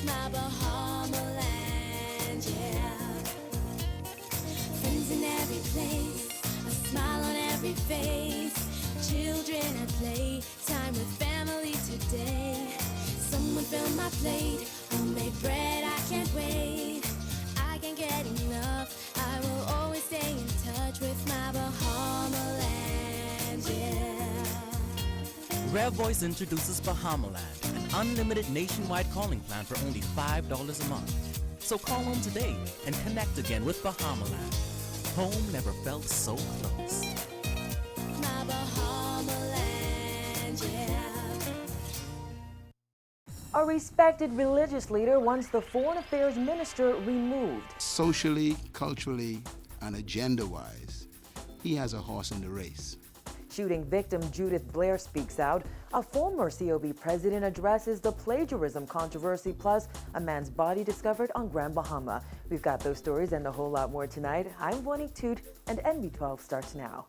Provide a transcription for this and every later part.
my Bahama land, yeah. Friends in every place, a smile on every face. Children at play, time with family today. Someone fill my plate, homemade bread, I can't wait. I can't get enough, I will always stay in touch with my Bahama land, yeah. Rare Voice introduces Bahamaland, an unlimited nationwide calling plan for only $5 a month. So call home today and connect again with Bahamaland. Home never felt so close. My Bahama land, yeah. A respected religious leader wants the Foreign Affairs Minister removed. Socially, culturally, and agenda-wise, he has a horse in the race. Shooting victim Judith Blair speaks out. A former COB president addresses the plagiarism controversy, plus a man's body discovered on Grand Bahama. We've got those stories and a whole lot more tonight. I'm Juanique Toot, and NB12 starts now.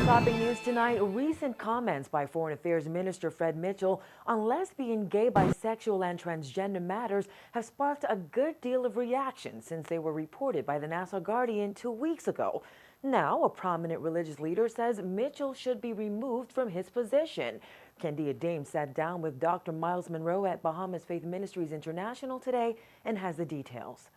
Topping news tonight, recent comments by Foreign Affairs Minister Fred Mitchell on lesbian, gay, bisexual, and transgender matters have sparked a good deal of reaction since they were reported by the Nassau Guardian 2 weeks ago. Now, a prominent religious leader says Mitchell should be removed from his position. Candia Dame sat down with Dr. Myles Munroe at Bahamas Faith Ministries International today and has the details.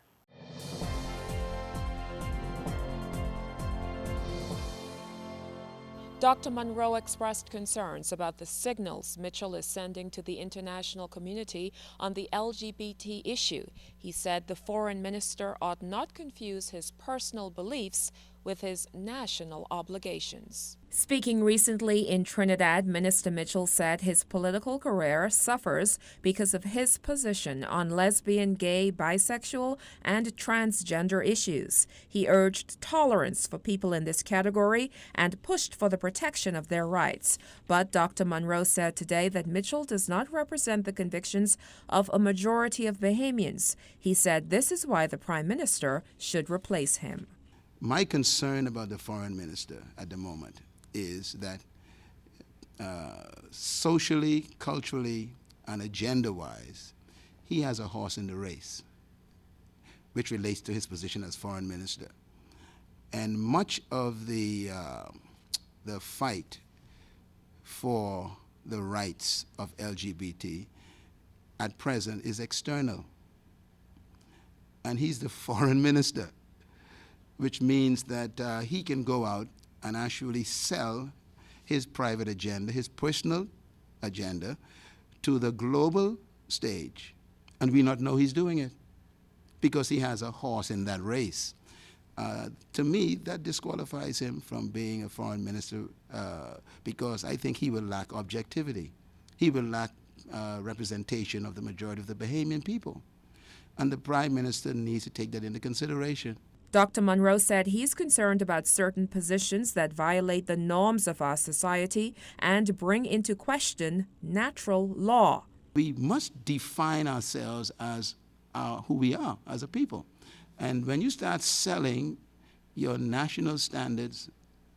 Dr. Munroe expressed concerns about the signals Mitchell is sending to the international community on the LGBT issue. He said the foreign minister ought not confuse his personal beliefs with his national obligations. Speaking recently in Trinidad, Minister Mitchell said his political career suffers because of his position on lesbian, gay, bisexual, and transgender issues. He urged tolerance for people in this category and pushed for the protection of their rights. But Dr. Munroe said today that Mitchell does not represent the convictions of a majority of Bahamians. He said this is why the Prime Minister should replace him. My concern about the foreign minister at the moment is that socially, culturally, and agenda-wise, he has a horse in the race, which relates to his position as foreign minister. And much of the fight for the rights of LGBT at present is external. And he's the foreign minister, which means that he can go out and actually sell his private agenda, his personal agenda, to the global stage, and we not know he's doing it because he has a horse in that race. To me, that disqualifies him from being a foreign minister because I think he will lack objectivity. He will lack representation of the majority of the Bahamian people. And the Prime Minister needs to take that into consideration. Dr. Munroe said he's concerned about certain positions that violate the norms of our society and bring into question natural law. We must define ourselves as who we are as a people. And when you start selling your national standards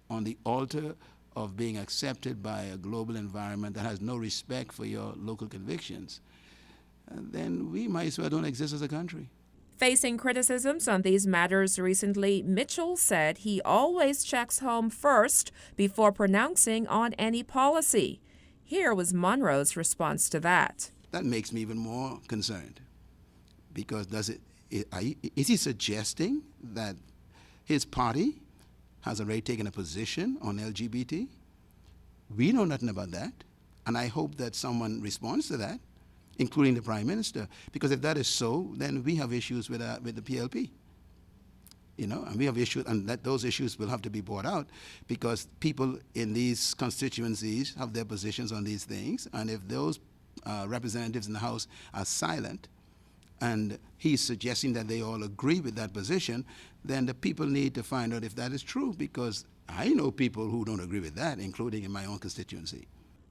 on the altar of being accepted by a global environment that has no respect for your local convictions, then we might as well don't exist as a country. Facing criticisms on these matters recently, Mitchell said he always checks home first before pronouncing on any policy. Here was Munroe's response to that. That makes me even more concerned because is he suggesting that his party has already taken a position on LGBT? We know nothing about that, and I hope that someone responds to that, including the Prime Minister, because if that is so, then we have issues with the PLP, and we have issues, and those issues will have to be brought out because people in these constituencies have their positions on these things, and if those representatives in the House are silent, and he's suggesting that they all agree with that position, then the people need to find out if that is true, because I know people who don't agree with that, including in my own constituency.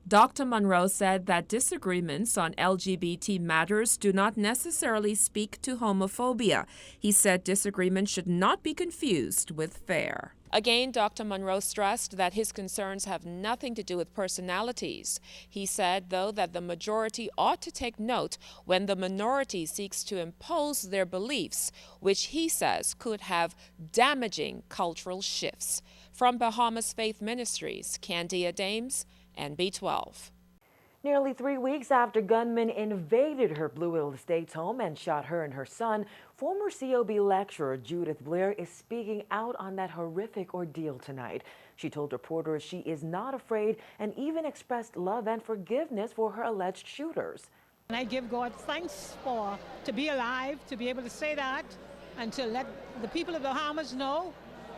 Dr. Munroe said that disagreements on LGBT matters do not necessarily speak to homophobia. He said disagreement should not be confused with fair. Again, Dr. Munroe stressed that his concerns have nothing to do with personalities. He said, though, that the majority ought to take note when the minority seeks to impose their beliefs, which he says could have damaging cultural shifts. From Bahamas Faith Ministries, Candia Dames, NB12. Nearly 3 weeks after gunmen invaded her Blue Hill Estates home and shot her and her son, former COB lecturer Judith Blair is speaking out on that horrific ordeal tonight. She told reporters she is not afraid and even expressed love and forgiveness for her alleged shooters. And I give God thanks to be alive, to be able to say that, and to let the people of the Bahamas know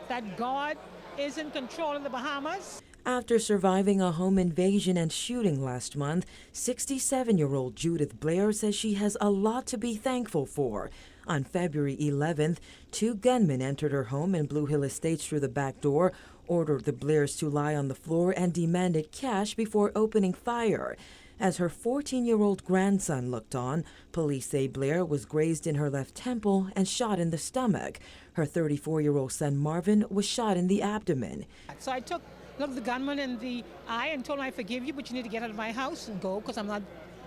that God is in control of the Bahamas. After surviving a home invasion and shooting last month, 67-year-old Judith Blair says she has a lot to be thankful for. On February 11th, 2 gunmen entered her home in Blue Hill Estates through the back door, ordered the Blairs to lie on the floor, and demanded cash before opening fire. As her 14-year-old grandson looked on, police say Blair was grazed in her left temple and shot in the stomach. Her 34-year-old son Marvin was shot in the abdomen. So I looked the gunman in the eye and told him, I forgive you, but you need to get out of my house and go, because I'm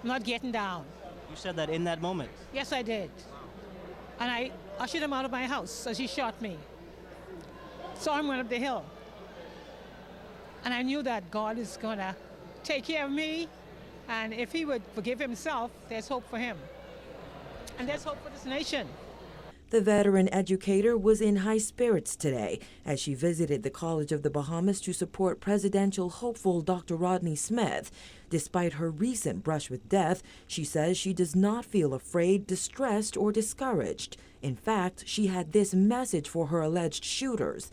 not getting down. You said that in that moment? Yes, I did. And I ushered him out of my house as he shot me. Saw him run up the hill. And I knew that God is going to take care of me, and if he would forgive himself, there's hope for him. And there's hope for this nation. The veteran educator was in high spirits today as she visited the College of the Bahamas to support presidential hopeful Dr. Rodney Smith. Despite her recent brush with death, she says she does not feel afraid, distressed, or discouraged. In fact, she had this message for her alleged shooters.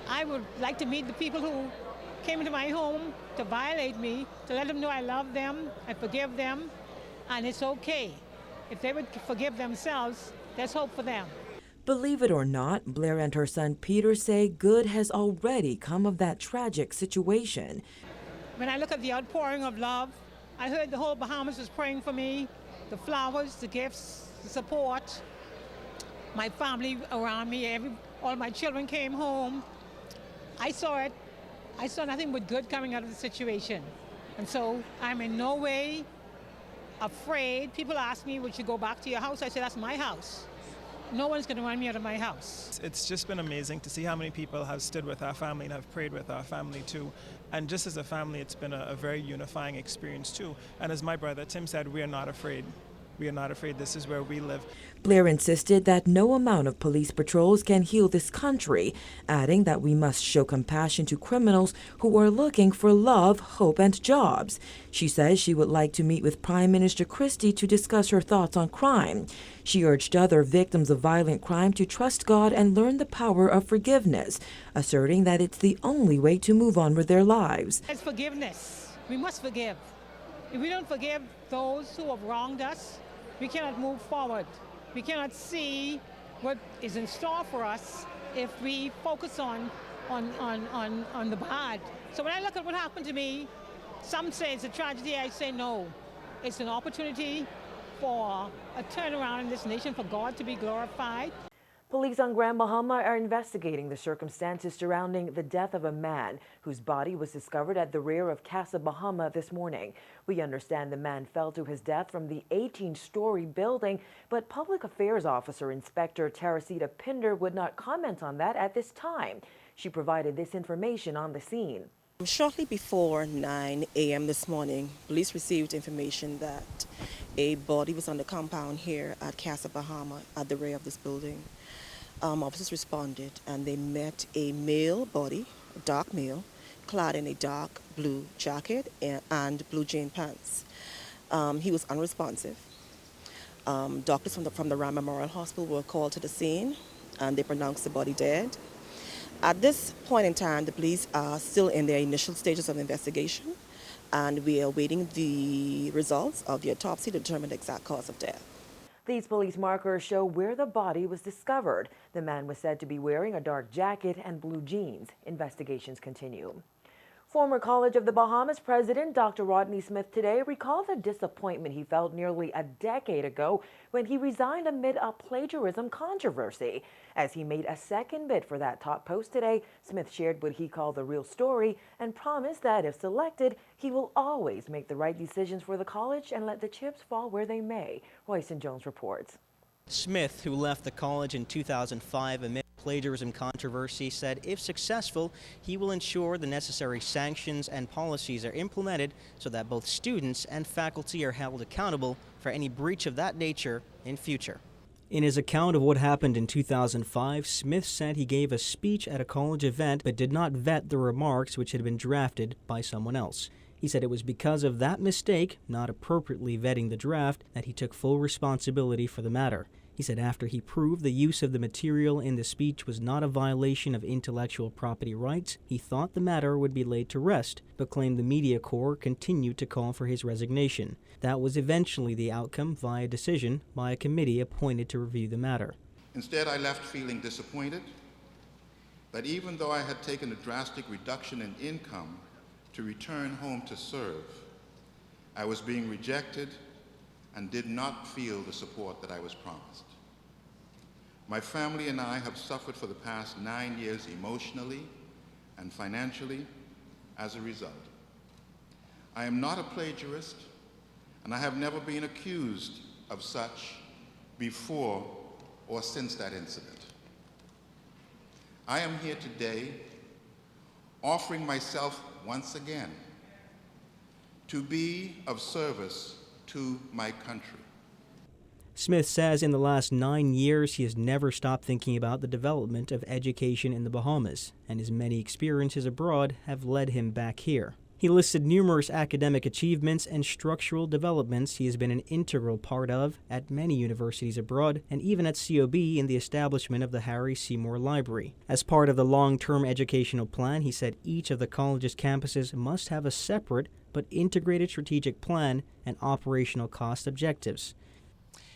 I would like to meet the people who came into my home to violate me, to let them know I love them, I forgive them, and it's okay. If they would forgive themselves, there's hope for them. Believe it or not, Blair and her son Peter say good has already come of that tragic situation. When I look at the outpouring of love, I heard the whole Bahamas was praying for me, the flowers, the gifts, the support, my family around me, all my children came home. I saw it. I saw nothing but good coming out of the situation. And so I'm in no way afraid. People ask me, would you go back to your house? I said, that's my house. No one's going to run me out of my house. It's just been amazing to see how many people have stood with our family and have prayed with our family too. And just as a family, it's been a very unifying experience too. And as my brother Tim said, we are not afraid. We are not afraid. This is where we live. Blair insisted that no amount of police patrols can heal this country, adding that we must show compassion to criminals who are looking for love, hope, and jobs. She says she would like to meet with Prime Minister Christie to discuss her thoughts on crime. She urged other victims of violent crime to trust God and learn the power of forgiveness, asserting that it's the only way to move on with their lives. It's forgiveness. We must forgive. If we don't forgive those who have wronged us, we cannot move forward. We cannot see what is in store for us if we focus on the bad. So when I look at what happened to me, some say it's a tragedy, I say no. It's an opportunity for a turnaround in this nation, for God to be glorified. Police on Grand Bahama are investigating the circumstances surrounding the death of a man whose body was discovered at the rear of Casa Bahama this morning. We understand the man fell to his death from the 18-story building, but Public Affairs Officer Inspector Teresita Pinder would not comment on that at this time. She provided this information on the scene. Shortly before 9 a.m. this morning, police received information that a body was on the compound here at Casa Bahama at the rear of this building. Officers responded and they met a male body, a dark male, clad in a dark blue jacket and blue jean pants. He was unresponsive. Doctors from the Ram Memorial Hospital were called to the scene and they pronounced the body dead. At this point in time, the police are still in their initial stages of investigation and we are awaiting the results of the autopsy to determine the exact cause of death. These police markers show where the body was discovered. The man was said to be wearing a dark jacket and blue jeans. Investigations continue. Former College of the Bahamas president Dr. Rodney Smith today recalled the disappointment he felt nearly a decade ago when he resigned amid a plagiarism controversy. As he made a second bid for that top post today, Smith shared what he called the real story and promised that if selected, he will always make the right decisions for the college and let the chips fall where they may. Royston Jones reports. Smith, who left the college in 2005 amid plagiarism controversy, said if successful, he will ensure the necessary sanctions and policies are implemented so that both students and faculty are held accountable for any breach of that nature in future. In his account of what happened in 2005, Smith said he gave a speech at a college event but did not vet the remarks which had been drafted by someone else. He said it was because of that mistake, not appropriately vetting the draft, that he took full responsibility for the matter. He said after he proved the use of the material in the speech was not a violation of intellectual property rights, he thought the matter would be laid to rest, but claimed the media corps continued to call for his resignation. That was eventually the outcome via decision by a committee appointed to review the matter. Instead, I left feeling disappointed that even though I had taken a drastic reduction in income to return home to serve, I was being rejected and did not feel the support that I was promised. My family and I have suffered for the past 9 years emotionally and financially as a result. I am not a plagiarist, and I have never been accused of such before or since that incident. I am here today offering myself once again to be of service to my country. Smith says in the last 9 years he has never stopped thinking about the development of education in the Bahamas, and his many experiences abroad have led him back here. He listed numerous academic achievements and structural developments he has been an integral part of at many universities abroad, and even at COB in the establishment of the Harry Seymour Library. As part of the long-term educational plan, he said each of the college's campuses must have a separate but integrated strategic plan and operational cost objectives.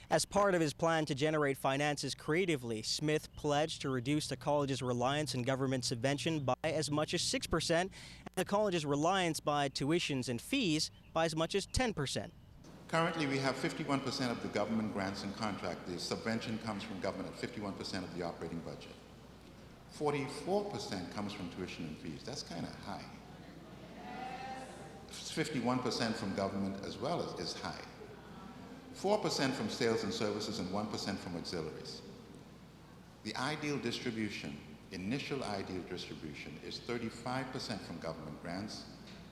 As part of his plan to generate finances creatively, Smith pledged to reduce the college's reliance on government subvention by as much as 6% and the college's reliance by tuitions and fees by as much as 10%. Currently, we have 51% of the government grants and contract. The subvention comes from government at 51% of the operating budget. 44% comes from tuition and fees. That's kind of high. 51% from government as well is high. 4% from sales and services and 1% from auxiliaries. The ideal distribution, initial ideal distribution, is 35% from government grants,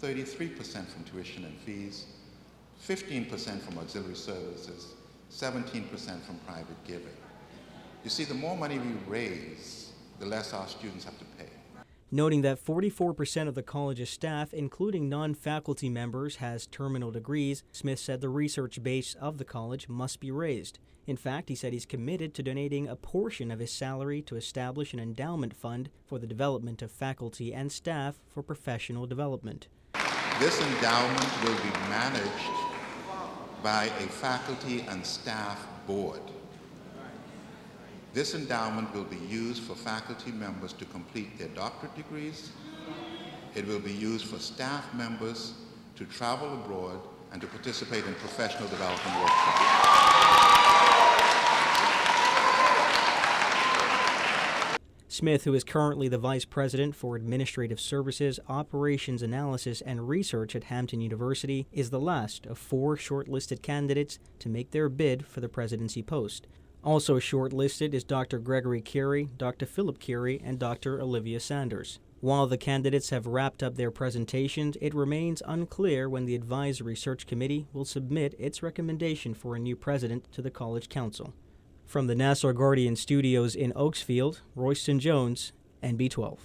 33% from tuition and fees, 15% from auxiliary services, 17% from private giving. You see, the more money we raise, the less our students have to pay. Noting that 44% of the college's staff, including non-faculty members, has terminal degrees, Smith said the research base of the college must be raised. In fact, he said he's committed to donating a portion of his salary to establish an endowment fund for the development of faculty and staff for professional development. This endowment will be managed by a faculty and staff board. This endowment will be used for faculty members to complete their doctorate degrees. It will be used for staff members to travel abroad and to participate in professional development workshops. Smith, who is currently the Vice President for Administrative Services, Operations Analysis, and Research at Hampton University, is the last of 4 shortlisted candidates to make their bid for the presidency post. Also shortlisted is Dr. Gregory Curie, Dr. Philip Curie, and Dr. Olivia Sanders. While the candidates have wrapped up their presentations, it remains unclear when the Advisory Search Committee will submit its recommendation for a new president to the College Council. From the Nassau Guardian Studios in Oakesfield, Royston Jones, NB12.